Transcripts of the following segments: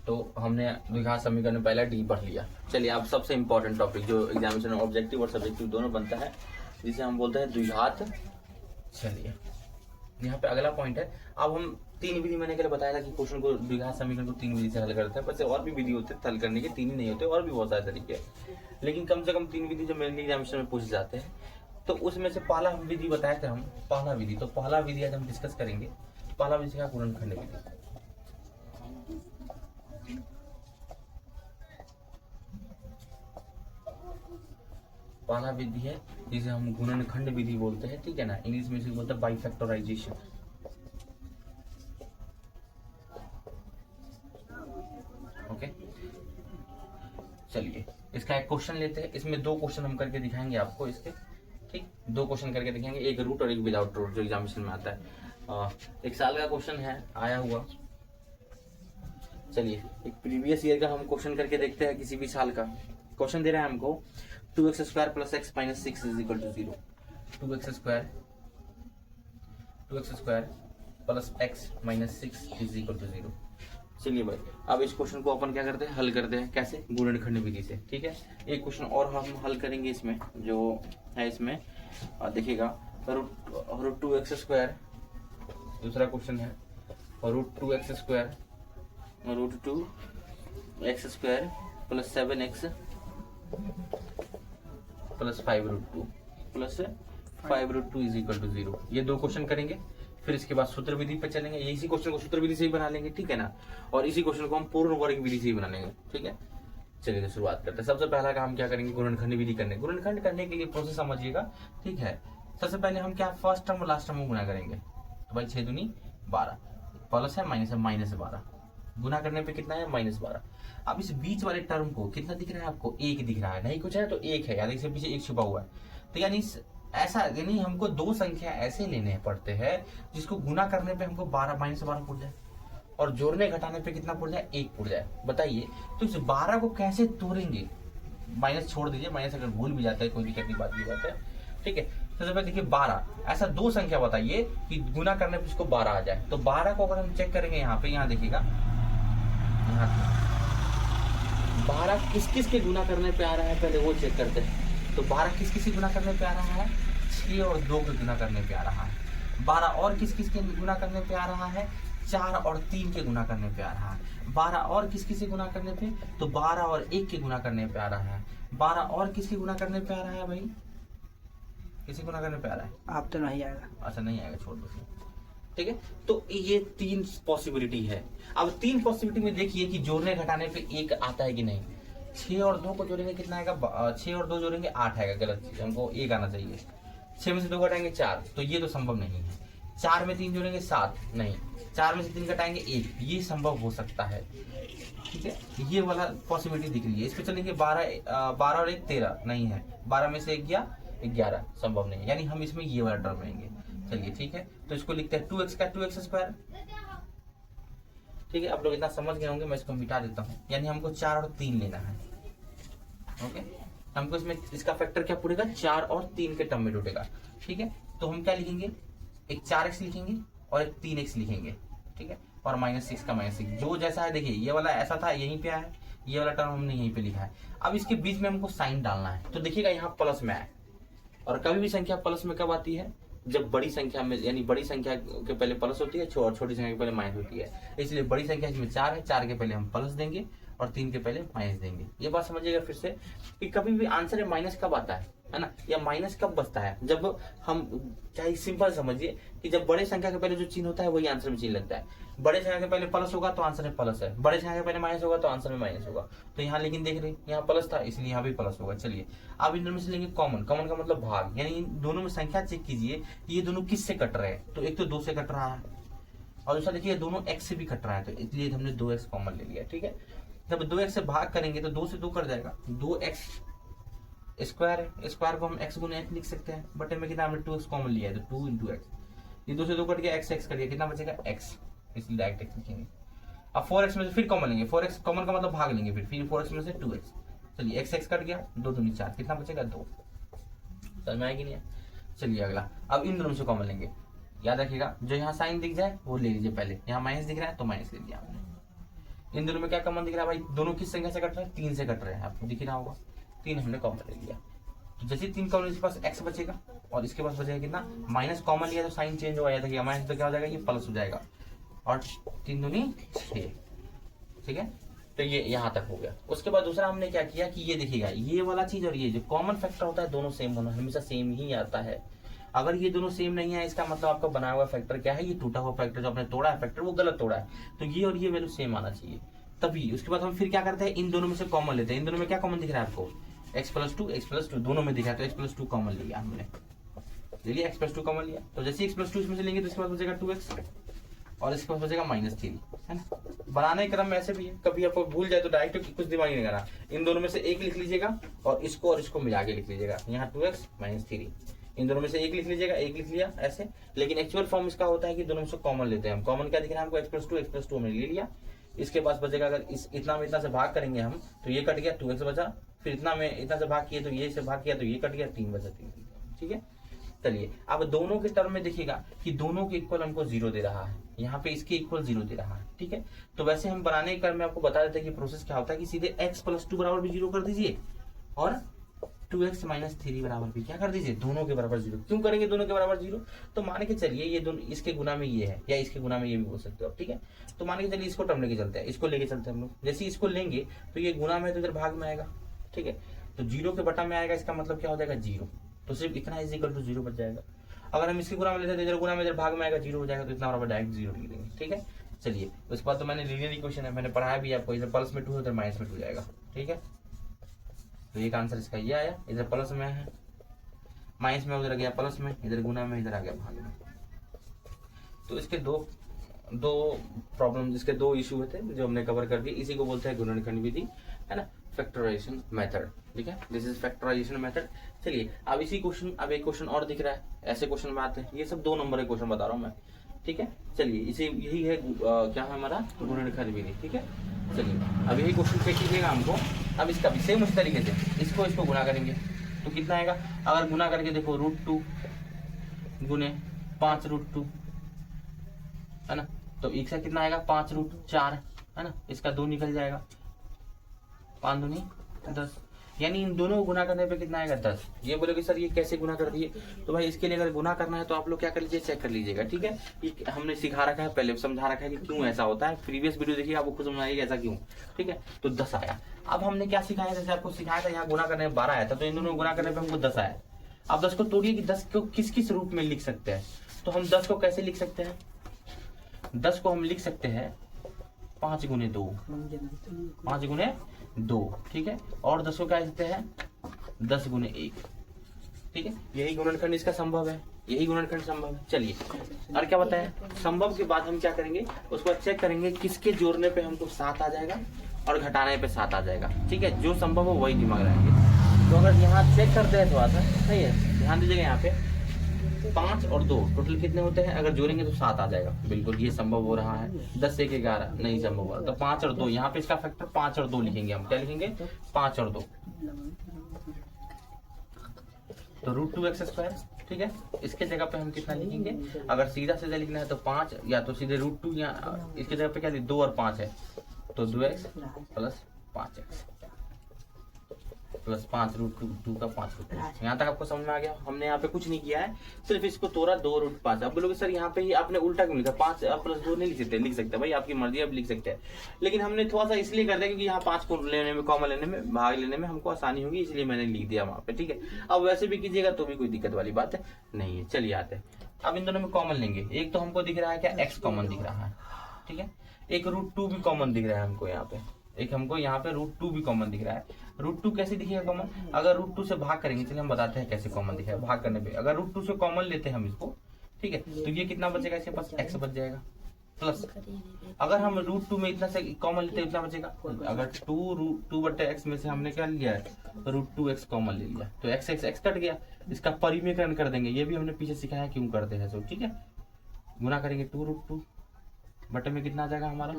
तो हमने द्विघात समीकरण पहला डी पढ़ लिया। चलिए अब सबसे इंपॉर्टेंट टॉपिक जो एग्जामिनेशन में ऑब्जेक्टिव और सब्जेक्टिव दोनों बनता है, जिसे हम बोलते हैं द्विघात। चलिए यहाँ पे अगला पॉइंट है, अब हम तीन विधि मैंने कल बताया था कि क्वेश्चन को द्विघात समीकरण को तीन विधि से हल करते हैं। वैसे और भी विधि होते हैं हल करने के, तीन ही नहीं होते, और भी बहुत सारे तरीके, लेकिन कम से कम तीन विधि जो मेनली एग्जामिनेशन में पूछे जाते हैं। तो उसमें से पहला विधि बताया था हम, पहला विधि, तो पहला विधि आज हम डिस्कस करेंगे। पहला विधि का गुणनखंड विधि। पहला विधि है जिसे हम गुणनखंड विधि बोलते हैं, ठीक है ना, इंग्लिश में इसे बोलते हैं बाइफैक्टराइजेशन। ओके, चलिए इसका एक क्वेश्चन लेते हैं। इसमें दो क्वेश्चन हम करके दिखाएंगे आपको इसके, ठीक, दो क्वेश्चन करके दिखाएंगे, एक रूट और एक विदाउट रूट, जो एग्जामिनेशन में आता है। एक साल का क्वेश्चन है आया हुआ। चलिए एक प्रीवियस ईयर का हम क्वेश्चन करके देखते हैं, किसी भी साल का क्वेश्चन दे रहा है हमको 2x² + x - 6 = 0। 2x² + x - 6 = 0। चलिए भाई अब इस क्वेश्चन को अपन क्या करते हैं, हल करते हैं। कैसे? गुणनखंड विधि से, ठीक है। एक क्वेश्चन और हम हल करेंगे इसमें, जो है इसमें देखिएगा √2x², दूसरा क्वेश्चन है √2x² √2x² + 7x + 5√2 = 0। ये दो क्वेश्चन करेंगे, फिर इसके बाद सूत्र विधि पे चलेंगे। इसी क्वेश्चन को सूत्र विधि से ही बना लेंगे, ठीक है ना, और इसी क्वेश्चन को हम पूर्ण वर्ग विधि से ही बना लेंगे, ठीक है। चलिए तो शुरुआत करते हैं। सबसे पहला काम क्या करेंगे, गुणनखंड विधि करने। गुणनखंड करने के लिए प्रोसेस समझिएगा, ठीक है। सबसे पहले हम क्या फर्स्ट टर्म और लास्ट टर्म को गुना करेंगे। तो भाई 6 दूनी 12, प्लस है माइनस है, -12 गुना करने पे कितना है, -12। अब इस बीच वाले टर्म को कितना दिख रहा है आपको, 1 दिख रहा है, नहीं कुछ है तो 1 है, यानी इसके पीछे 1 छुपा हुआ है। तो यानी ऐसा, यानी हमको दो संख्या ऐसे लेने पड़ते हैं जिसको गुना करने पे हमको -12 पुर जाए और जोड़ने घटाने पे कितना पुर जाए, 1 पुर जाए। बताइए तो इस 12 को कैसे तोड़ेंगे। माइनस छोड़ दीजिए, माइनस अगर भूल भी जाता है कोई दिक्कत नहीं, बात की बात है, ठीक है। सबसे पहले देखिए 12, ऐसा दो संख्या बताइए कि गुना करने पे इसको 12 आ जाए। तो 12 को अगर हम चेक करेंगे यहाँ पे, यहाँ देखिएगा, यहाँ 12 किस किस के गुना करने पे आ रहा है, पहले वो चेक करते हैं। तो 12 किस किस के गुना करने पे आ रहा है, 6 और 2 के गुना करने पे आ रहा है। 12 और किस किस के गुना करने पे आ रहा है, 4 और 3 के गुना करने पे आ रहा है। 12 और किस किस के गुना करने पे, तो 12 और 1 के गुना करने पे आ रहा है। 12 और किसके गुना करने पे आ रहा है भाई, किसी गुना करने पे आ रहा है, आप तो नहीं आएगा। अच्छा नहीं आएगा, छोड़ दो, ठीक है। तो ये 3 पॉसिबिलिटी है। अब 3 पॉसिबिलिटी में देखिए कि जोड़ने घटाने पे 1 आता है कि नहीं। 6 और 2 को जोड़ेंगे कितना आएगा, 6 और 2 जोड़ेंगे 8 आएगा, गलत चीज, हमको 1 आना चाहिए। 6 में से 2 घटाएंगे 4, तो ये तो संभव नहीं है। 4 में 3 जोड़ेंगे 7, नहीं। 4 में से 3 घटाएंगे 1, ये संभव हो सकता है, ठीक है। ये वाला पॉसिबिलिटी दिख रही है। इस पे चलेंगे 12 और 1 13, नहीं है। 12 में से 1 गया 11, संभव नहीं है, यानी हम इसमें ये वाला टर्म लेंगे। चलिए ठीक है, तो इसको लिखते हैं 2x का 2x², ठीक है। आप लोग इतना समझ गए होंगे, मैं इसको मिटा देता हूँ। यानी हमको 4 और 3 लेना है, ओके। हमको इसमें इसका फैक्टर क्या पड़ेगा, 4 और 3 के टर्म में टूटेगा, ठीक है। तो हम क्या लिखेंगे, एक 4x लिखेंगे और एक 3x लिखेंगे, ठीक है, और -6 का -6 जो जैसा है। देखिए ये वाला ऐसा था, यहीं पे है, ये वाला टर्म हमने यहीं पे लिखा है। अब इसके बीच में हमको साइन डालना है, तो देखिएगा यहाँ प्लस में है। और कभी भी संख्या प्लस में कब आती है, जब बड़ी संख्या में, यानी बड़ी संख्या के पहले प्लस होती है और छोटी संख्या के पहले माइनस होती है। इसलिए बड़ी संख्या इसमें 4 है, 4 के पहले हम प्लस देंगे और 3 के पहले माइनस देंगे। ये बात समझिएगा फिर से कि कभी भी आंसर में माइनस कब आता है ना, या माइनस कब बचता है, जब हम, चाहे सिंपल समझिए कि जब बड़े संख्या के पहले जो चिन्ह होता है वही आंसर में चिन्ह लगता है। बड़े संख्या के पहले प्लस होगा तो आंसर में प्लस है, बड़े संख्या के पहले माइनस होगा तो आंसर में माइनस होगा। तो यहाँ लेकिन देख रहे यहाँ प्लस था, इसलिए यहाँ भी प्लस होगा। चलिए अब इन दोनों में से लेंगे कॉमन। कॉमन का मतलब भाग, यानी इन दोनों में संख्या चेक कीजिए ये दोनों किस से कट रहे हैं। तो एक तो 2 से कट रहा है और दूसरा देखिए दोनों x से भी कट रहा है, तो इसलिए हमने 2x कॉमन ले लिया, ठीक है। जब 2x से भाग करेंगे तो 2 से 2 कट जाएगा, 2x स्क्वायर है, स्क्वायर को हम x गुने x लिख सकते हैं। बटे में कितना हमने 2x कॉमन लिया है, तो 2 × x, ये 2 से 2 कट गया, x कट गया, कितना बचेगा x, इसलिए डायरेक्ट x लिखेंगे। अब 4x में से फिर कॉमन लेंगे, 4x कॉमन का मतलब भाग लेंगे, फिर 4x में से 2x, चलिए x कट गया, 2 दूनी 4, कितना बचेगा 2। समझ में आएगी नहीं? चलिए अगला, अब इन दोनों से कॉमन लेंगे। याद रखिएगा जो यहाँ साइन दिख जाए वो ले लीजिए पहले, यहाँ माइनस दिख रहा है तो माइनस ले लिया हमने। इन दोनों में क्या कॉमन दिख रहा है भाई, दोनों किस संख्या से कट रहे हैं, 3 से कट रहे हैं, आपको दिख रहा होगा, 3 हमने कॉमन ले लिया। तो जैसे 3 कॉमन, इसके पास x बचेगा और इसके पास बचेगा कितना, माइनस कॉमन लिया तो साइन चेंज हो जाएगा, माइनस तो क्या हो जाएगा, ये प्लस हो जाएगा, और 3 दूनी 6, ठीक है। तो ये यहाँ तक हो गया। उसके बाद दूसरा हमने क्या किया कि ये देखिएगा, ये वाला चीज और ये जो कॉमन फैक्टर होता है दोनों सेम होना, हमेशा सेम ही आता है। अगर ये दोनों सेम नहीं है, इसका मतलब आपका बनाया हुआ फैक्टर क्या है, ये टूटा हुआ फैक्टर जो आपने तोड़ा है फैक्टर, वो गलत तोड़ा है। तो ये और ये वैल्यू सेम आना चाहिए तभी। उसके बाद हम फिर क्या करते हैं, इन दोनों में से कॉमन लेते हैं। इन दोनों में क्या कॉमन दिख रहा है आपको, x+2 दोनों में दिखा है, तो x+2 कॉमन लिया हमने, ले लिया x+2 कॉमन लिया। तो जैसे x+2 इसमें से लेंगे तो इसके बाद बचेगा 2x और इसके बाद बचेगा -3, है ना। बनाने क्रम में ऐसे भी है, कभी आपको भूल जाए तो डायरेक्ट कुछ दिमाग नहीं करना, इन दोनों में से एक लिख लीजिएगा और इसको मिला के लिख लीजिएगा, यहाँ 2x -3, इन दोनों में से एक लिख लीजिएगा, एक लिख लिया ऐसे। लेकिन एक्चुअल फॉर्म इसका होता है कि दोनों में से कॉमन लेते हैं हम। कॉमन क्या दिख रहा है हमको, x+2 हमने ले लिया, इसके पास बचेगा, अगर इतना में इतना से भाग करेंगे हम तो ये कट गया, 2x बचा, फिर इतना में इतना से भाग किए तो ये से भाग किया तो ये कट गया, 3 बचा, 3, ठीक है। चलिए अब दोनों के टर्म में देखिएगा कि दोनों के इक्वल हमको 0 दे रहा है, यहाँ पे इसके इक्वल 0 दे रहा है, ठीक है। तो वैसे हम बनाने के क्रम में आपको बता देते हैं कि प्रोसेस क्या होता है कि सीधे x+2 बराबर भी 0 कर दीजिए और 2x -3 बराबर भी क्या कर दीजिए, दोनों के बराबर 0। क्यों करेंगे दोनों के बराबर 0, तो मान के चलिए ये दोनों इसके गुना में ये है या इसके गुना में ये भी बोल सकते हो आप, ठीक है। तो मान के चलिए इसको टर्म लेके चलते हैं, इसको लेके चलते हैं हम लोग। जैसे इसको लेंगे तो ये गुना में तो इधर भाग में आएगा, ठीक है। तो 0 के बटा में आएगा, इसका मतलब क्या हो जाएगा 0, तो सिर्फ इतना इक्वल टू 0 बच जाएगा। अगर हम इसके गुना में लेते हैं तो इधर गुना में इधर भाग में आएगा, 0 हो जाएगा, तो इतना बराबर डायरेक्ट 0 लिख देंगे, ठीक है। चलिए उसके बाद तो मैंने लीनियर इक्वेशन है, मैंने पढ़ाया भी आपको, इधर प्लस में 2 उधर माइनस में 2 जाएगा, ठीक है। तो एक आंसर इसका ये आया, इधर प्लस में है, माइनस में उधर गया प्लस में, इधर गुना में, इधर आ गया भाग में। तो इसके दो प्रॉब्लम, इसके 2 इशू थे जो हमने कवर कर दिए। इसी को बोलते हैं गुणनखंड विधि, है ना, फैक्टराइजेशन मेथड, ठीक है। This is factorisation method. चलिए अब इसी क्वेश्चन, अब एक क्वेश्चन और दिख रहा है, ऐसे क्वेश्चन में आते हैं, ये सब 2 नंबर के क्वेश्चन बता रहा हूँ मैं, ठीक है। चलिए इसे यही है क्या है हमारा गुणनखंड विधि, ठीक है। चलिए अब यही क्वेश्चन चेक कीजिएगा हमको। अब इसका भी सेम उस तरीके से इसको गुना करेंगे तो कितना आएगा, अगर गुना करके देखो √2 गुने 5√2, है ना, तो इसका कितना आएगा 5√4, है ना, इसका 2 निकल जाएगा, 5 दूनी 10, यानी इन दोनों को गुना करने पे कितना आएगा 10। ये बोलोगे सर ये कैसे गुना कर दिए, तो भाई इसके लिए अगर गुना करना है तो आप लोग क्या कर लीजिए, चेक कर लीजिएगा, ठीक है। ये हमने सिखा रखा है, पहले समझा रखा है कि क्यों ऐसा होता है, प्रीवियस वीडियो देखिए आपको खुद समझ आएगा ऐसा क्यों, ठीक है। तो 10 आया। अब हमने क्या सिखाया, जैसे आपको सिखाया था यहाँ गुना करने में 12 आया था, तो इन दोनों गुना करने पर हमको 10 आया। अब 10 को तोड़िए कि 10 को किस किस रूप में लिख सकते हैं, तो हम 10 को कैसे लिख सकते हैं, 10 को हम लिख सकते हैं 5 गुने 2, 5 गुने 2, ठीक है। और 10 को क्या लिखते हैं 10 गुने 1, ठीक है। यही गुणनखंड इसका संभव है, यही गुणनखंड संभव है। चलिए और क्या बताएं, संभव के बाद हम क्या करेंगे, उसको बाद चेक करेंगे किसके जोड़ने पे हमको 7 आ जाएगा और घटाने पे 7 आ जाएगा, ठीक है। जो संभव हो वही दिमाग रहेंगे। तो अगर यहाँ चेक करते हैं थोड़ा सा, सही है, ध्यान दीजिएगा, यहाँ पे 5 और 2 टोटल कितने होते हैं, अगर जोड़ेंगे तो 7 आ जाएगा, बिल्कुल ये संभव हो रहा है। 10 से 11 नहीं संभव हो रहा, तो 5 और 2, यहाँ पे इसका फैक्टर 5 और 2 लिखेंगे हम, क्या लिखेंगे 5 और 2, तो √2x², ठीक है। इसके जगह पे हम कितना लिखेंगे, अगर सीधा सीधा लिखना है तो 5, या तो सीधे √2, या इसके जगह पे क्या 2 और 5 है, तो 2x प्लस 5x प्लस 5 √2 का 5 √2। यहाँ तक आपको समझ में आ गया। हमने यहाँ पे कुछ नहीं किया है, सिर्फ इसको तोड़ा 2√5। अब बोलोगे सर यहाँ पे ही आपने उल्टा क्यों लिखा, 5 + 2 नहीं लिख सकते भाई, आपकी मर्जी, अब लिख सकते हैं। लेकिन हमने थोड़ा सा इसलिए कर दिया क्योंकि यहाँ 5 को लेने में, कॉमन लेने में, भाग लेने में हमको आसानी होगी, इसलिए मैंने लिख दिया वहाँ पे, ठीक है। अब वैसे भी कीजिएगा तो भी कोई दिक्कत वाली बात नहीं है। चलिए आते हैं, अब इन दोनों में कॉमन लेंगे। एक तो हमको दिख रहा है क्या, x कॉमन दिख रहा है, ठीक है। एक √2 भी कॉमन दिख रहा है हमको यहाँ पे, एक हमको यहाँ पे √2 भी कॉमन दिख रहा है। √2 कैसे दिखेगा कॉमन, अगर √2 से भाग करेंगे, चलिए हम बताते हैं कैसे कॉमन दिखेगा। भाग करने पे अगर √2 से कॉमन लेते हैं हम इसको, ठीक है, तो ये कितना बचेगा, इसके पास x बच जाएगा, प्लस अगर हम √2 में इतना से कॉमन लेते हैं इतना बचेगा। अगर 2/x में से हमने क्या लिया है, √2x कॉमन ले लिया, तो x कट गया, इसका परिमेयकरण कर देंगे। ये भी हमने पीछे सिखाया क्यों करते हैं, ठीक है। गुना करेंगे 2√2 बटे में कितना आ जाएगा हमारा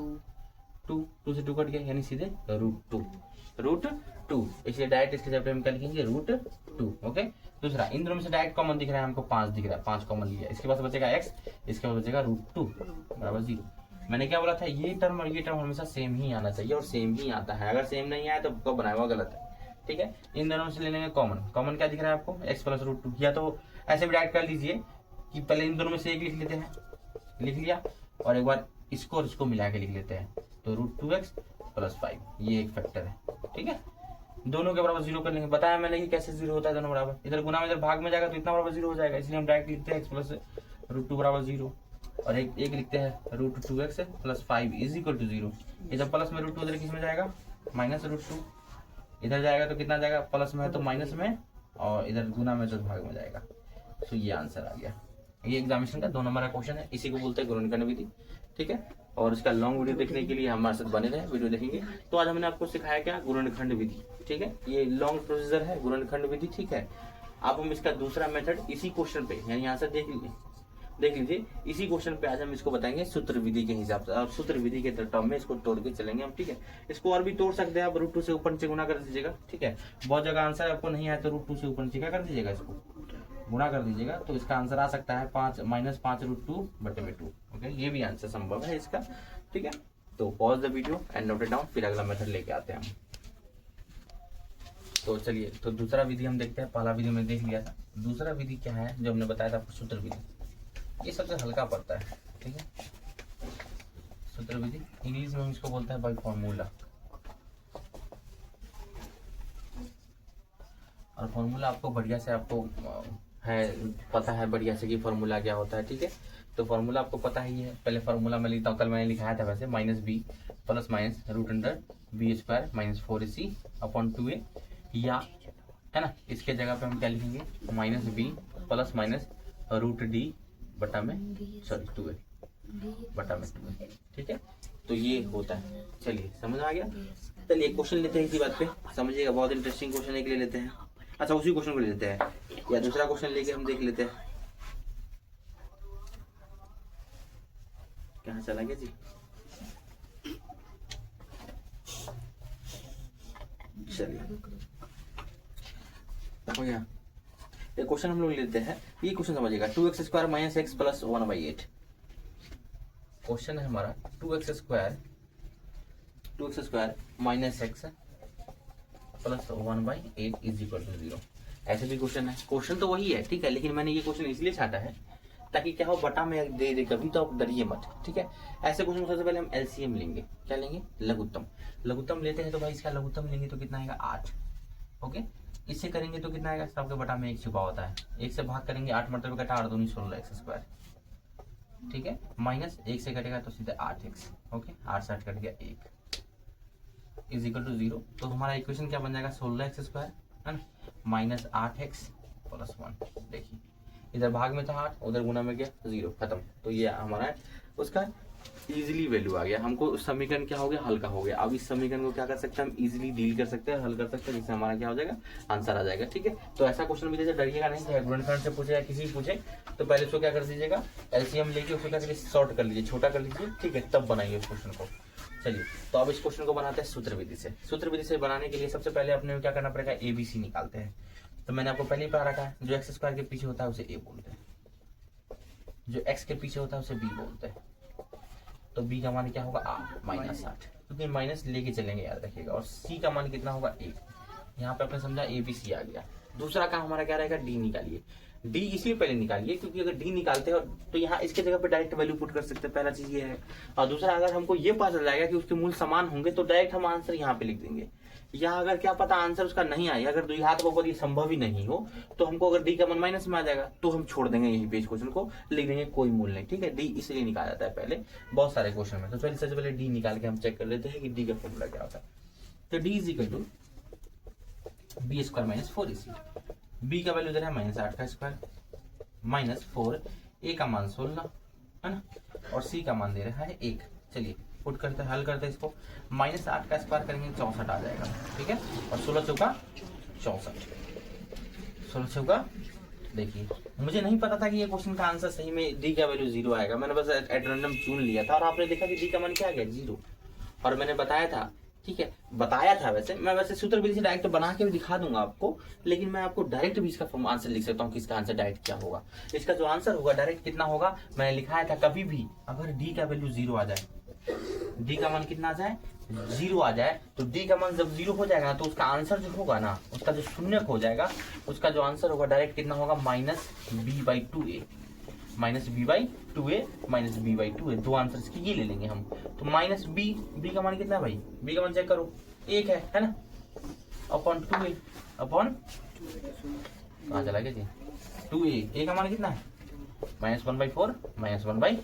2 से 2 कट गया, यानी सीधे √2, इसलिए डायरेक्ट इसके जगह पे हम क्या लिखेंगे √2, ओके। दूसरा, इन दोनों में से डायरेक्ट कॉमन दिख रहा है हमको, 5 दिख रहा है, 5 कॉमन लिया, इसके पास बचेगा x, इसके पास बचेगा √2 बराबर 0। मैंने क्या बोला था, ये टर्म और ये टर्म हमेशा सेम ही आना चाहिए और सेम ही आता है। अगर सेम नहीं आया तो कब बनाया हुआ गलत है, ठीक है। इन दोनों से ले लेंगे कॉमन। कॉमन क्या दिख रहा है आपको, x प्लस रूट टू। या तो ऐसे भी डायरेक्ट कर लीजिए कि पहले इन दोनों में से एक लिख लेते हैं, लिख लिया, और एक बार इसको और इसको मिला के लिख लेते हैं, तो रूट टू एक्स प्लस 5, ये एक फैक्टर है, ठीक है। दोनों के बराबर जीरो कर लेंगे, बताया मैंने कि कैसे जीरो होता है दोनों बराबर। इधर गुना में इधर भाग में जाएगा तो इतना बराबर जीरो हो जाएगा, इसलिए हम डायरेक्ट लिखते हैं एक्स प्लस रूट टू बराबर जीरो, और एक लिखते हैं root two x plus 5 is equal to zero. इधर प्लस में रूट टू, इधर किस में जाएगा, माइनस रूट टू, इधर जाएगा तो कितना जाएगा, प्लस में है तो माइनस में, और इधर गुना में तो भाग में जाएगा। तो ये आंसर आ गया। ये एग्जामिनेशन का 2 नंबर का क्वेश्चन है, इसी को बोलते हैं गुणनखंड विधि, ठीक है। और इसका लॉन्ग वीडियो देखने के लिए हमारे साथ बने रहे, वीडियो देखेंगे। तो आज हमने आपको सिखाया क्या, गुणनखंड विधि, ठीक है। ये लॉन्ग प्रोसीजर है गुणनखंड विधि, ठीक है। अब हम इसका दूसरा मेथड इसी क्वेश्चन पे, यानी यहाँ से देख लीजिए इसी क्वेश्चन पे आज हम इसको बताएंगे सूत्र विधि के हिसाब से, और सूत्र विधि के टर्म में इसको तोड़ के चलेंगे हम, ठीक है। इसको और भी तोड़ सकते हैं आप, रूट टू से ऊपर नीचे गुना कर दीजिएगा, ठीक है। बहुत जगह आंसर आपको नहीं आया तो रूट टू से ऊपर नीचे क्या कर दीजिएगा, इसको गुणा कर दीजिएगा, तो इसका आंसर आ सकता है 5 माइनस 5 रूट टू बटे में 2, ओके। ये भी आंसर संभव है इसका, ठीक है। तो pause the video and note it down, फिर अगला मेथड लेके आते हैं हम। तो चलिए, तो दूसरा विधि हम देखते हैं। पहला विधि हमने देख लिया था, दूसरा विधि क्या है जो हमने बताया था आपको, सूत्र विधि। ये सबसे हल्का पड़ता है, ठीक है। सूत्र विधि इंग्लिश में हम इसको बोलते हैं बाय फॉर्मूला, और फॉर्मूला आपको बढ़िया से आपको है पता है बढ़िया से कि फॉर्मूला क्या होता है, ठीक है। तो फॉर्मूला आपको पता ही है। पहले फॉर्मूला मैं लिखता हूँ, कल मैंने लिखाया था वैसे, minus b plus minus root under b square minus 4ac upon 2a, या है ना। इसके जगह पे हम क्या लिखेंगे, minus b plus minus root d बटा में 2a बटा में 2a, ठीक है। तो ये होता है। चलिए समझ आ गया। चलिए क्वेश्चन लेते हैं इसी बात पे, समझिएगा। बहुत इंटरेस्टिंग क्वेश्चन एक ले लेते हैं। अच्छा, उसी क्वेश्चन को ले लेते हैं या दूसरा क्वेश्चन लेके हम देख लेते हैं। कहाँ चला गया जी, चलिए हो गया। ये क्वेश्चन हम लोग लेते हैं। ये क्वेश्चन समझिएगा, 2x square minus x plus 1/8। Question है हमारा 2x square minus x plus 1/8 is equal to 0। ऐसे भी क्वेश्चन है, क्वेश्चन तो वही है, ठीक है। लेकिन मैंने ये क्वेश्चन इसलिए छाटा है ताकि क्या हो, बटा में दे कभी तो आप डरिए मत, ठीक है। ऐसे क्वेश्चन सबसे पहले हम एलसीएम लेंगे। क्या लेंगे, लघुत्तम लेते हैं। तो भाई इसका लघुत्तम लेंगे तो कितना आएगा, 8, ओके। इससे करेंगे तो कितना आएगा, सबके बटा में 1 छुपा होता है, 1 से भाग करेंगे, 8 मतलब कटा 8 दूनी 16 एक्स स्क्वायर, ठीक है। माइनस 1 से कटेगा तो सीधे 8x, ओके। 8 से 8 कट गया 1 इज इक्वल टू 0। तो हमारा इक्वेशन क्या बन जाएगा, 16 एक्स स्क्वायर है ना माइनस 8x प्लस 1। देखिए इधर भाग में था 8, उधर गुना में गया 0, खत्म। तो ये हमारा उसका इजीली वैल्यू आ गया। हमको समीकरण क्या हो गया, हल्का हो गया। अब इस समीकरण को क्या कर सकते हैं हम, इजीली डील कर सकते हैं, हल कर सकते हैं, जिससे हमारा क्या हो जाएगा, आंसर आ जाएगा, ठीक है। तो ऐसा क्वेश्चन भी जैसे डरिएगा नहीं, चाहे गुणनखंड से पूछे या किसी पूछे, तो पहले उसको क्या कर दीजिएगा, एलसीएम लेके उसको क्या करिए, शॉर्ट कर लीजिए, छोटा कर लीजिए, ठीक है, तब बनाइए उस क्वेश्चन को। चलिए, तो अब इस क्वेश्चन को बनाते हैं सूत्र विधि से। सूत्र विधि से बनाने के लिए सबसे पहले अपने क्या करना पड़ेगा, ABC निकालते हैं। तो मैंने आपको पहले ही पढ़ा रखा है, जो एक्स स्क्वायर के पीछे होता है उसे A बोलते हैं, जो x के पीछे होता है उसे B बोलते हैं। तो b का मान क्या होगा, -8, क्योंकि माइनस लेके चलेंगे, याद रखिएगा। और c का मान कितना होगा, 1। यहाँ पे आपने समझा ABC आ गया। दूसरा काम हमारा क्या रहेगा, d निकालिए। d इसलिए पहले निकालिए क्योंकि अगर d निकालते हैं तो यहाँ इसके जगह पे डायरेक्ट वैल्यू पुट कर सकते हैं, पहला चीज ये है। और दूसरा, अगर हमको ये पता चल जाएगा कि उसके मूल समान होंगे तो डायरेक्ट हम आंसर यहाँ पे लिख देंगे। या अगर क्या पता आंसर उसका नहीं आए, अगर द्विघात बहुपद ये संभव ही नहीं हो, तो हमको अगर डी का मान माइनस में आ जाएगा तो हम छोड़ देंगे यही पेज क्वेश्चन को, लिख देंगे कोई मूल नहीं, ठीक है। डी इसलिए निकाला जाता है पहले बहुत सारे क्वेश्चन में। तो चलिए सबसे पहले डी निकाल के हम चेक कर लेते हैं कि डी का फॉर्मूला क्या होता है। तो d is equal to b square minus 4ac। B का वैल्यू दे रहा है -8 का स्क्वायर माइनस 4, ए का मान 16 है ना, और सी का मान दे रहा है 1। चलिए पुट करते हैं, हल करते हैं इसको। -8 का स्क्वायर करेंगे 64 आ जाएगा, ठीक है। और 16 चौका 64, 16 चौका। देखिए मुझे नहीं पता था कि ये क्वेश्चन का आंसर सही में डी का वैल्यू 0 आएगा, मैंने बस एट रैंडम चुन लिया था और आपने देखा कि डी का मान क्या आ गया, 0। और मैंने बताया था ठीक है, बताया था वैसे, मैं वैसे सूत्र विधि से डायरेक्ट बना के भी दिखा दूंगा आपको, लेकिन मैं आपको डायरेक्ट भी इसका आंसर लिख सकता हूँ कि इसका आंसर डायरेक्ट क्या होगा। इसका जो आंसर होगा डायरेक्ट कितना होगा, मैंने लिखाया था कभी भी अगर डी का वैल्यू 0 आ जाए, डी का मान कितना आ जाए 0 आ जाए, तो डी का मान जब 0 हो जाएगा तो उसका आंसर जो होगा ना, उसका जो शून्यक हो जाएगा, उसका जो आंसर होगा डायरेक्ट कितना होगा -b/2a, -b/2a माइनस b/2a। दो आंसर इसके ये ले लेंगे हम। तो -b का मान कितना है भाई, b का मान चेक करो 1 है ना, अपॉन 2a, अपॉन कहाँ चला गया जी 2a, a का मान कितना है -1/4 -1/,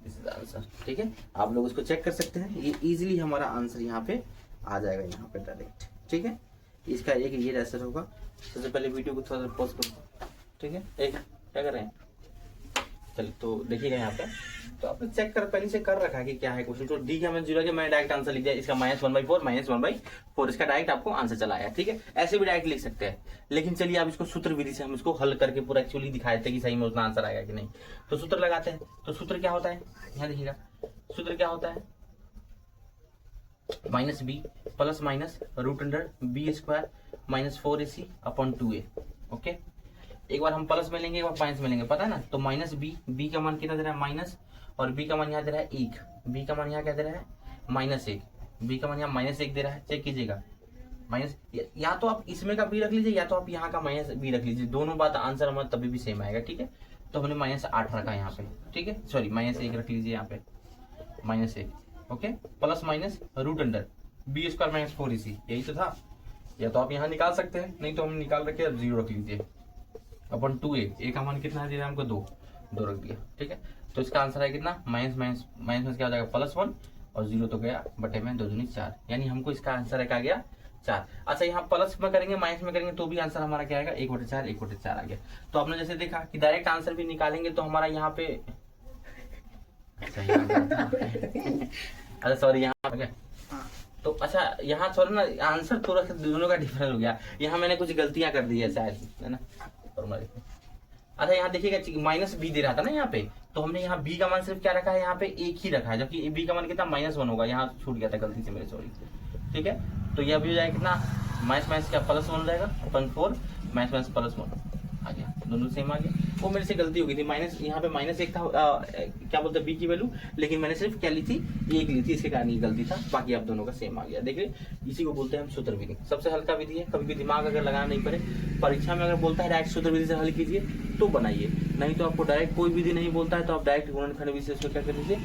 दिस इज आंसर। ठीक है, आप लोग इसको चेक कर सकते हैं, ये इजीली हमारा आंसर यहाँ पे आ जाएगा, यहाँ पे डायरेक्ट। ठीक है, इसका एक ये आंसर होगा। सबसे पहले वीडियो को थोड़ा सा पॉज करो। ठीक है, एक क्या कर रहे हैं, चलिए तो देखिएगा यहाँ पे, तो आपने चेक कर पहले से कर रखा है कि क्या है क्वेश्चन। तो डी का मैंने 0 के मैंने डायरेक्ट आंसर लिख दिया, इसका -1/4 -1/4, इसका डायरेक्ट आपको आंसर चला आया। ठीक है, ऐसे भी डायरेक्ट लिख सकते हैं, लेकिन चलिए आप इसको सूत्र विधि से हम इसको हल करके पूरा एक्चुअली दिखाए थे कि सही में उतना आंसर आएगा कि नहीं। तो सूत्र लगाते हैं। तो सूत्र क्या होता है, यहाँ देखिएगा सूत्र क्या होता है, -b plus minus √b² -4ac upon 2a। Okay, एक बार हम प्लस में लेंगे, एक बार माइनस में लेंगे, पता है ना। तो -b का मान कितना दे रहा है माइनस, और b का मान यहाँ दे रहा है 1, b का मान यहाँ क्या दे रहा है -1, b का मान यहाँ -1 दे रहा है। चेक कीजिएगा, माइनस या तो आप इसमें का b रख लीजिए, या तो आप यहाँ का -b रख लीजिए, दोनों बात आंसर हमारा तभी भी सेम आएगा। ठीक है, तो हमने -8 रखा यहाँ पे। ठीक है, सॉरी -1 रख लीजिए यहाँ पे, -1। Okay, plus minus √b² -4ac, यही तो था। या तो आप यहाँ निकाल सकते हैं, नहीं तो हम निकाल रखे, अब 0 रख लीजिए, अपन 2a, a का मान कितना है हमको 2 रख दिया। ठीक है, तो इसका आंसर है कितना, माइनस क्या हो जाएगा +1, और 0 तो गया बटे में 2 दूनी 4, यानी हमको इसका आंसर है क्या गया 4। अच्छा, यहाँ प्लस में करेंगे माइनस में करेंगे तो भी आंसर हमारा क्या आएगा 1/4, 1/4 आ गया। तो आपने जैसे देखा कि डायरेक्ट आंसर भी निकालेंगे तो हमारा यहाँ पे अच्छा सॉरी यहाँ पे, तो अच्छा यहाँ थोड़ा ना आंसर थोड़ा सा दोनों का डिफरेंस हो गया, यहाँ मैंने कुछ गलतियां कर दी है शायद, है ना। अच्छा यहाँ देखिएगा -b दे रहा था ना यहाँ पे, तो हमने यहाँ b का मान सिर्फ क्या रखा है, यहाँ पे 1 ही रखा है, जबकि b का मान कितना -1 होगा, यहाँ छूट गया था गलती से मेरे, सॉरी। ठीक है, तो यह भी हो जाएगा कितना, माइनस क्या +1 हो जाएगा अपन 4 माइनस +1 आ गया, दोनों सेम आ गया। वो मेरे से गलती हो गई थी, माइनस यहाँ पे -1 था, क्या बोलते हैं b की वैल्यू, लेकिन मैंने सिर्फ क्या ली थी 1 ली थी, इसके कारण ये गलती था, बाकी आप दोनों का सेम आ गया। देखिए इसी को बोलते हैं हम सूत्र विधि, सबसे हल्का विधि है, कभी भी दिमाग अगर लगाना नहीं पड़े, परीक्षा में अगर बोलता है डायरेक्ट सूत्र विधि से हल कीजिए तो बनाइए, नहीं तो आपको डायरेक्ट कोई विधि नहीं बोलता है तो आप डायरेक्ट गुणनखंड विधि से उसको क्या कर दीजिए।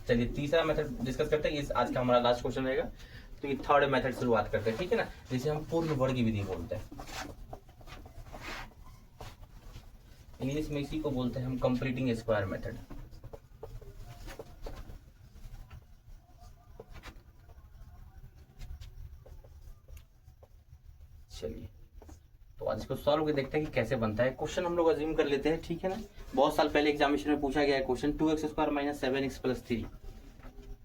चलिए तीसरा मेथड डिस्कस करते हैं, आज का हमारा लास्ट क्वेश्चन रहेगा, तो ये थर्ड मेथड शुरुआत करते हैं। ठीक है ना, जिसे हम पूर्ण वर्ग की विधि बोलते हैं, इंग्लिश में इसी को बोलते हैं हम कंप्लीटिंग स्क्वायर मेथड। चलिए तो आज इसको सॉल्व करके देखते हैं कि कैसे बनता है। क्वेश्चन हम लोग अज्यूम कर लेते हैं, ठीक है ना। बहुत साल पहले एग्जामिनेशन में पूछा गया है क्वेश्चन, 2x² - 7x + 3।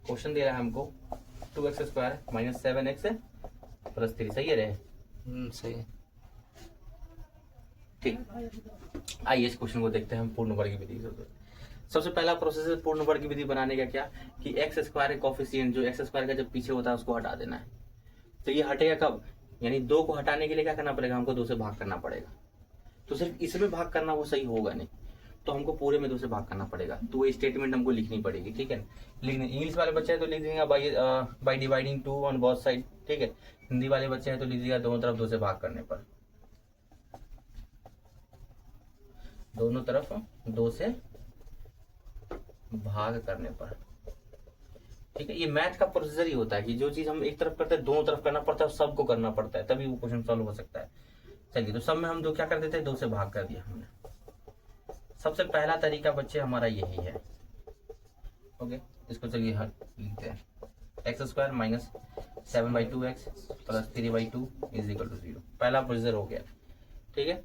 क्वेश्चन दे रहा है हमको 2x² - 7x + 3, सही है रहे, सही है। ठीक, आइए इस क्वेश्चन को देखते हैं हम पूर्ण वर्ग की विधि से। सबसे पहला प्रोसेस है पूर्ण वर्ग की विधि बनाने का, क्या कि x² का कोफिशिएंट जो x² का जब पीछे होता है उसको हटा देना है। तो ये हटेगा कब, यानी 2 को हटाने के लिए क्या करना पड़ेगा, हमको 2 से भाग करना पड़ेगा। तो सिर्फ इसमें भाग करना वो सही होगा नहीं, तो हमको पूरे में 2 से भाग करना पड़ेगा, तो वो स्टेटमेंट हमको लिखनी पड़ेगी। ठीक है, लिखने इंग्लिश वाले बच्चे हैं तो लिख देंगे by dividing 2 on both side. ठीक है, हिंदी वाले बच्चे हैं तो लीजिएगा दोनों तरफ 2 से भाग करने पर, दोनों तरफ 2 से भाग करने पर। ठीक है, ये मैथ का प्रोसीजर ही होता है कि जो चीज हम एक तरफ करते हैं दोनों तरफ करना पड़ता है, सबको करना पड़ता है, तभी वो क्वेश्चन सॉल्व हो सकता है। चलिए तो सब में हम 2 क्या कर देते हैं, 2 से भाग कर दिया हमने। सबसे पहला तरीका बच्चे हमारा यही है। ओके, इसको चलिए लिखते हैं, x² - 7/2x + 3/2 = 0। पहला प्रोसीजर हो गया। ठीक है,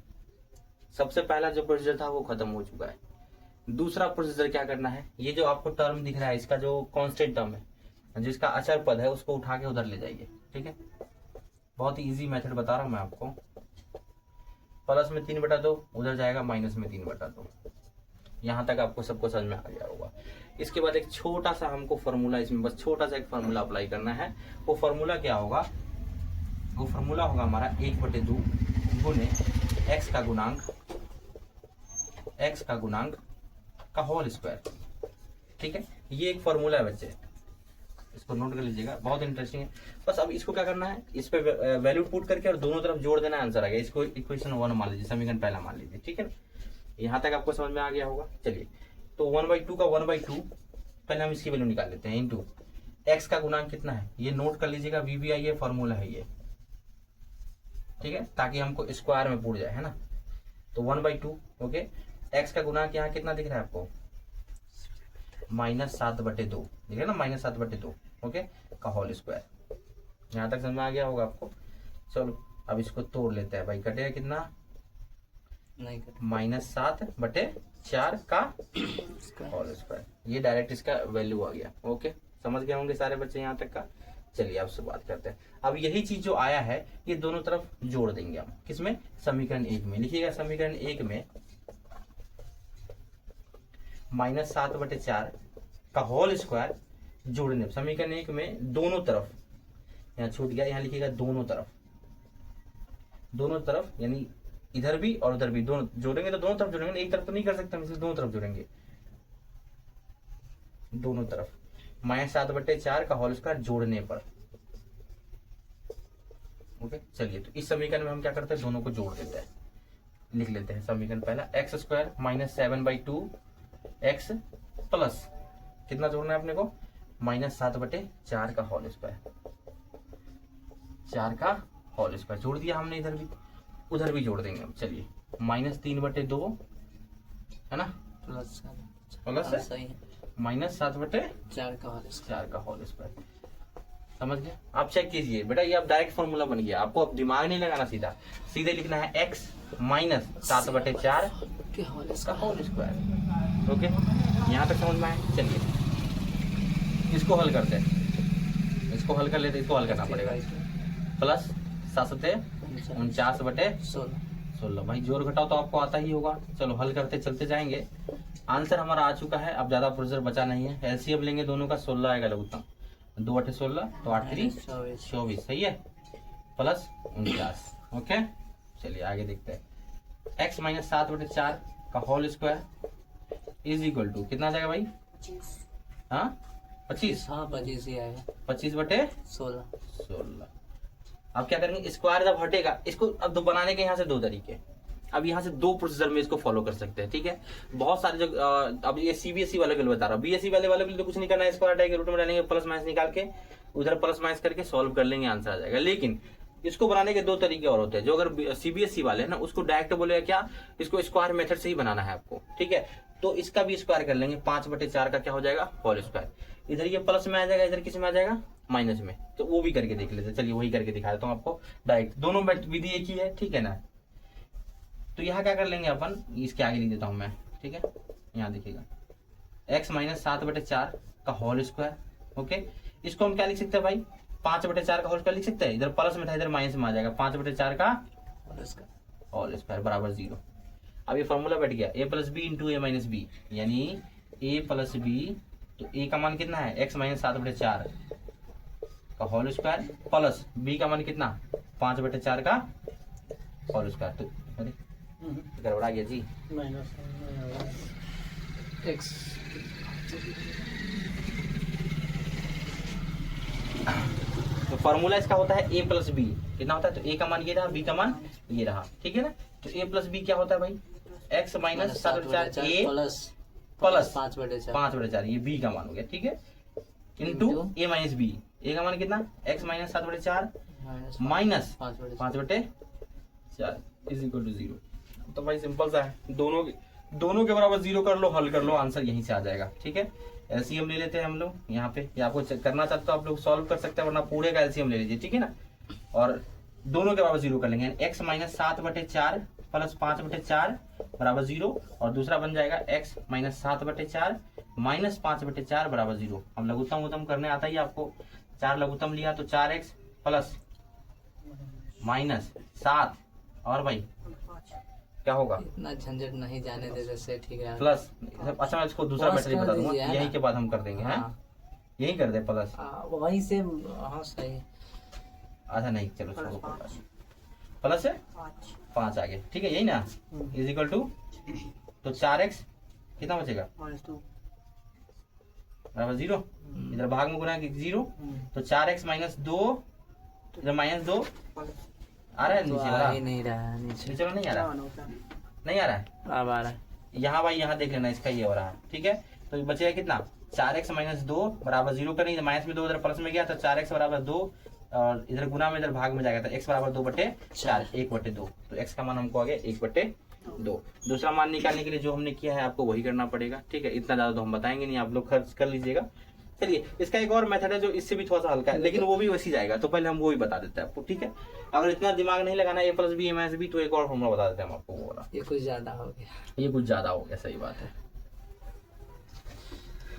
सबसे पहला जो प्रोसीजर था वो खत्म हो चुका है। दूसरा प्रोसीजर क्या करना है, ये जो आपको टर्म दिख रहा है, इसका जो कांस्टेंट टर्म है, जिसका अचर पद है, उसको उठा के उधर ले जाइए। ठीक है, बहुत ही इजी मेथड बता रहा हूं मैं आपको। प्लस में 3/2 उधर जाएगा माइनस में 3/2, यहाँ तक आपको सबको समझ में आ गया होगा। इसके बाद एक छोटा सा हमको फॉर्मूला, इसमें बस छोटा सा एक फॉर्मूला अप्लाई करना है। वो फॉर्मूला क्या होगा? वो फॉर्मूला होगा हमारा 1/2 गुने x का गुणांक का होल स्क्वायर। ठीक है, ये एक फॉर्मूला है बच्चे, इसको नोट कर लीजिएगा, बहुत इंटरेस्टिंग है। बस अब इसको क्या करना है, इस पे वैल्यू पुट करके और दोनों तरफ जोड़ देना, आंसर आ गया। इसको इक्वेशन 1 मान लीजिए, समीकरण पहला मान लीजिए। ठीक है, यहाँ तक आपको समझ में आ गया होगा। चलिए, तो 1/2 का 1/2 पहले हम इसकी वैल्यू निकाल लेते हैं, इनटू x का गुणांक कितना है, ये नोट कर लीजिएगा, VBI ये फॉर्मूला है ये। ठीक है, ताकि हमको स्क्वायर में पूछ जाए, है ना। तो 1/2 ओके, x का गुणांक यहाँ कितना दिख रहा है आपको, -7/2 ठीक है ना, -7/2 ओके का होल स्क्वायर। यहाँ तक समझ में आ गया होगा आपको। चलो अब इसको तोड़ लेते हैं भाई, कटेगा कितना, -7/4 का होल स्क्वायर। ये डायरेक्ट इसका वैल्यू आ गया। ओके, समझ गए होंगे सारे बच्चे यहाँ तक का। चलिए आपसे बात करते हैं। अब यही चीज जो आया है ये दोनों तरफ जोड़ देंगे हम, किसमें, समीकरण 1 में। लिखिएगा समीकरण 1 में -7/4 का होल स्क्वायर जोड़ने, समीकरण 1 में दोनों तरफ, यहाँ छूट गया, यहाँ लिखिएगा दोनों तरफ यानी इधर भी और उधर भी, दोनों जोड़ेंगे तो दोनों तरफ जोड़ेंगे, एक तरफ तो नहीं कर सकते हम, इसलिए दोनों तरफ जोड़ेंगे, दोनों तरफ -7/4 का होल स्क्वायर जोड़ने पर। ओके, चलिए तो इस समीकरण में हम क्या करते हैं, दोनों को जोड़ देते हैं। लिख लेते हैं समीकरण पहला, x² -7/2 x प्लस कितना जोड़ना है अपने को, -7/4 का होल स्क्वायर, 4 का होल स्क्वायर जोड़ दिया हमने, इधर भी उधर भी जोड़ देंगे हम। चलिए, -3/2 है ना, प्लस -7/4 का होल स्क्वायर। समझ गए? आप चेक कीजिए बेटा, ये अब डायरेक्ट फॉर्मूला बन गया। आपको अब दिमाग नहीं लगाना, सीधे लिखना है x -7/4 का होल स्क्वायर। ओके, यहाँ तक समझ में आए। चलिए इसको हल करते हैं, इसको हल कर लेते, इसको हल करना पड़ेगा। प्लस 7/49/16 भाई, जोड़ घटाओ तो आपको आता ही होगा। चलो हल करते चलते जाएंगे। आंसर हमारा आ चुका है, अब ज्यादा प्रोसीजर बचा नहीं है। एलसीएम लेंगे दोनों का, 16 आएगा लघुत्तम, 2/16 तो 8×3 24 सही है, प्लस 49। ओके, चलिए आगे देखते हैं। x -7/4 का whole square is equal to कितना आ जाएगा भाई, 25 ही आएगा, 25/16। अब क्या करेंगे, स्क्वायर जब हटेगा, इसको अब बनाने के यहाँ से दो तरीके, अब यहाँ से दो प्रोसीजर में इसको फॉलो कर सकते हैं। ठीक है, बहुत सारे जो अब ये सीबीएसई वाले के लिए बता रहा हूँ, बीएसई वाले के लिए तो कुछ नहीं करना है, स्क्वायर हटाएंगे, रूट में डालेंगे, प्लस माइनस निकाल के उधर प्लस माइनस करके सॉल्व कर लेंगे, आंसर आ जाएगा। लेकिन इसको बनाने के दो तरीके और होते हैं। जो अगर सीबीएसई वाले हैं ना, उसको डायरेक्ट बोलेगा क्या, इसको स्क्वायर मेथड से ही बनाना है आपको। ठीक है, तो इसका भी स्क्वायर कर लेंगे, 5/4 का क्या हो जाएगा, होल स्क्वायर। इधर ये प्लस में आ जाएगा, इधर किस में आ जाएगा, माइनस में। तो वो भी करके देख लेते हैं। चलिए वही करके दिखा देता हूँ आपको डायरेक्ट, दोनों विधि एक ही है। ठीक है ना, तो यहाँ क्या कर लेंगे अपन, इसके आगे लिख देता हूँ मैं। ठीक है, यहाँ देखिएगा x -7/4 का होल स्क्वायर। ओके, इसको हम क्या लिख सकते हैं भाई, 5/4 का होल स्क्वायर लिख सकते हैं। इधर प्लस में था, इधर माइनस में आ जाएगा, 5/4 का होल स्क्वायर बराबर 0। अब ये फॉर्मूला बैठ गया, a + b × a - b, यानी a + b, तो a का मान कितना है, x -7/4 का होल स्क्वायर प्लस b का मान कितना, 5/4 का होल स्क्वायर। तो अरे गड़बड़ा गया जी, x तो फॉर्मूला इसका होता है a + b, कितना होता है, तो a का मान ये रहा, b का मान ये रहा। ठीक है ना, तो a + b क्या होता है भाई, x -7/4 a प्लस 5/4, ये b का मान हो गया। ठीक है, इंटू a - b, a का मान कितना, x -7/4 minus 5/4 is equal to 0। तो भाई सिंपल सा है, दोनों के बराबर 0 कर लो, हल कर लो, आंसर यहीं से आ जाएगा। ठीक है, एलसीएम ले लेते हैं हम लोग यहाँ पे, या आपको करना चाहते हो आप लोग सॉल्व कर सकते हैं, वरना पूरे का एलसीएम ले लीजिए। ठीक है ना, और दोनों के बराबर 0 कर लेंगे, x -7/4 प्लस 5/4 बराबर 0, और दूसरा बन जाएगा x -7/4 माइनस 5/4 बराबर 0। हम लघुत्तम उत्तम करने आता ही आपको, 4 लघुत्तम लिया तो 4x प्लस -7 और भाई क्या होगा? इतना झंझट नहीं जाने देते से, ठीक है प्लस। अच्छा मैं इसको दूसरा प्लस मेथड कर बता दूंगा, दीजिए, है यही ना? के बाद हम कर देंगे हैं, यही कर दे प्लस। वहीं से, हाँ सही। अच्छा नहीं चलो छोड़ो, प्लस है 5 आ गया, ठीक है यही ना, इज इक्वल टू, तो 4x कितना बचेगा बराबर 0, इधर भाग में गुना 0, तो 4x माइनस 2, इधर माइनस 2 आ रहा है तो नीचे आ वाला, ही नहीं रहा है नीचे। नीचे वाला नहीं आ रहा, नहीं आ रहा है, अब आ रहा है। यहाँ भाई यहाँ देख लेना, इसका ये हो रहा है, ठीक है। तो बचेगा कितना, 4x माइनस 2 बराबर 0 का नहीं, माइनस में 2 इधर प्लस में गया तो 4x बराबर 2, और इधर गुना में इधर भाग में जाएगा तो x बराबर 2/4, 1/2, तो x का मान हमको आ गया 1/2। दूसरा मान निकालने के लिए जो हमने किया है आपको वही करना पड़ेगा, ठीक है। इतना ज्यादा तो हम बताएंगे नहीं, आप लोग खर्च कर लीजिएगा। चलिए इसका एक और मेथड है जो इससे भी थोड़ा सा हल्का है, लेकिन वो भी वैसी जाएगा, तो पहले हम वो ही बता देते हैं आपको, ठीक है। अगर इतना दिमाग नहीं लगाना a + b - b, तो एक और फॉर्मूला बता देते हैं हम आपको, वो वाला। ये कुछ ज्यादा हो गया, ये कुछ ज्यादा हो गया, सही बात है।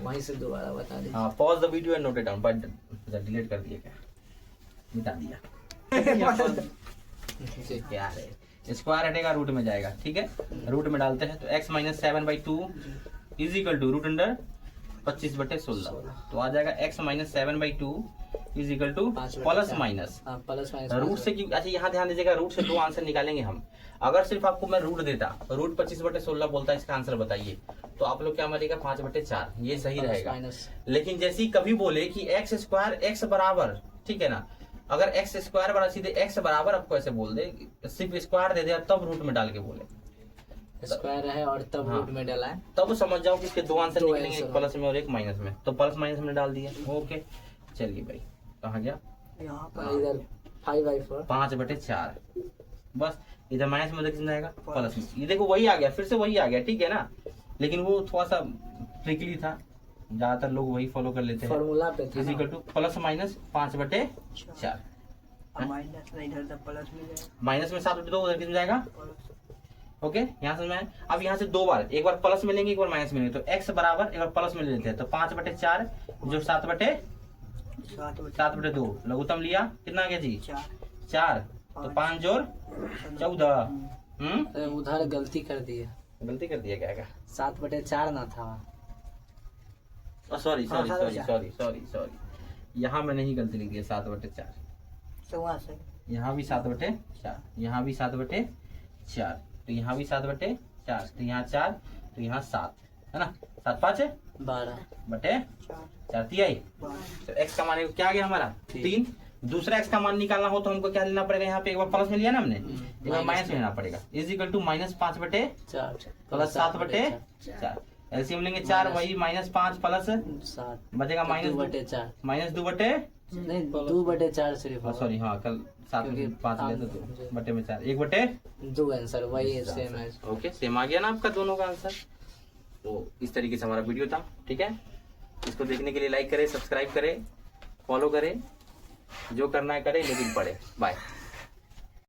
वहीं से दोबारा बता दीजिए। हाँ, pause the video and note it down, but delete कर दिए क्या, मिटा दिया जी। क्या है, स्क्वायर हटेगा रूट में जाएगा, ठीक है। रूट में डालते हैं तो x - 7/2 is equal to root under 25/16, तो आ जाएगा x - 7/2 is equal to plus minus, plus root से क्यों, अच्छा यहाँ ध्यान दीजिएगा, रूट से 2 आंसर निकालेंगे हम। अगर सिर्फ आपको मैं रूट देता, रूट 25/16 बोलता इसका आंसर बताइए, तो आप लोग क्या मानेगा 5/4, ये सही रहेगा। लेकिन जैसे ही कभी बोले कि x स्क्वायर x बराबर, ठीक है ना, अगर x स्क्वायर बराबर सीधे x बराबर आपको ऐसे बोल दे, सिर्फ स्क्वायर दे दे तब रूट में डाल के बोले, स्क्वायर है और तब हाँ। रूट में डाला है, तब समझ जाओ कि इसके 2 आंसर दो निकलेंगे, एक आंसर। प्लस में और एक माइनस में, तो प्लस माइनस में डाल दिया, ओके। चलिए भाई कहाँ गया, इधर 5/4, 5/4, बस इधर माइनस में कितना जाएगा प्लस में, ये देखो वही आ गया, फिर से वही आ गया, ठीक है ना। लेकिन वो थोड़ा सा ट्रिकली था, ज्यादातर लोग वही फॉलो कर लेते हैं, फॉर्मूला पे था is equal to plus minus 5/4, minus में 7/2 उधर कितना जाएगा, ओके। यहाँ से मैं अब यहाँ से 2 बार, एक बार प्लस में लेंगे एक बार माइनस में लेंगे, तो x बराबर एक बार प्लस में ले लेते हैं, तो 5/4 जो 7/2 लघुत्तम लिया, कितना आ गया जी 4, तो 5 जोड़ 14, अरे उधर गलती कर दिया, गलती कर दिया, क्या क्या 7/4 ना था, sorry sorry sorry sorry sorry sorry, यहाँ मैं नहीं गलती लिख दिया 7/4, यहाँ भी 7/4, यहाँ भी 7/4, तो यहाँ भी 7/4, तो यहाँ 4, तो यहाँ 7, है ना, 7 5 12/4 तिहाई, तो x का मान क्या आ गया हमारा 3। दूसरा x का मान निकालना हो तो हमको क्या लेना पड़ेगा, यहाँ पे एक बार प्लस में लिया ना हमने, एक बार माइनस में लेना पड़ेगा, is equal to -5/4 plus 7/4, LCM लेंगे 4, वही -5 प्लस 7 बचेगा -2/4, -2/, नहीं 2/4 सिर्फ, सॉरी हाँ कल 7 में 5 लेते तो 2/4, 1/2 आंसर वही सेम है, ओके, सेम आ गया ना आपका दोनों का आंसर। तो इस तरीके से हमारा वीडियो था, ठीक है। इसको देखने के लिए लाइक करें, सब्सक्राइब करें, फॉलो करें, जो करना है करें, लेकिन पढ़े। बाय।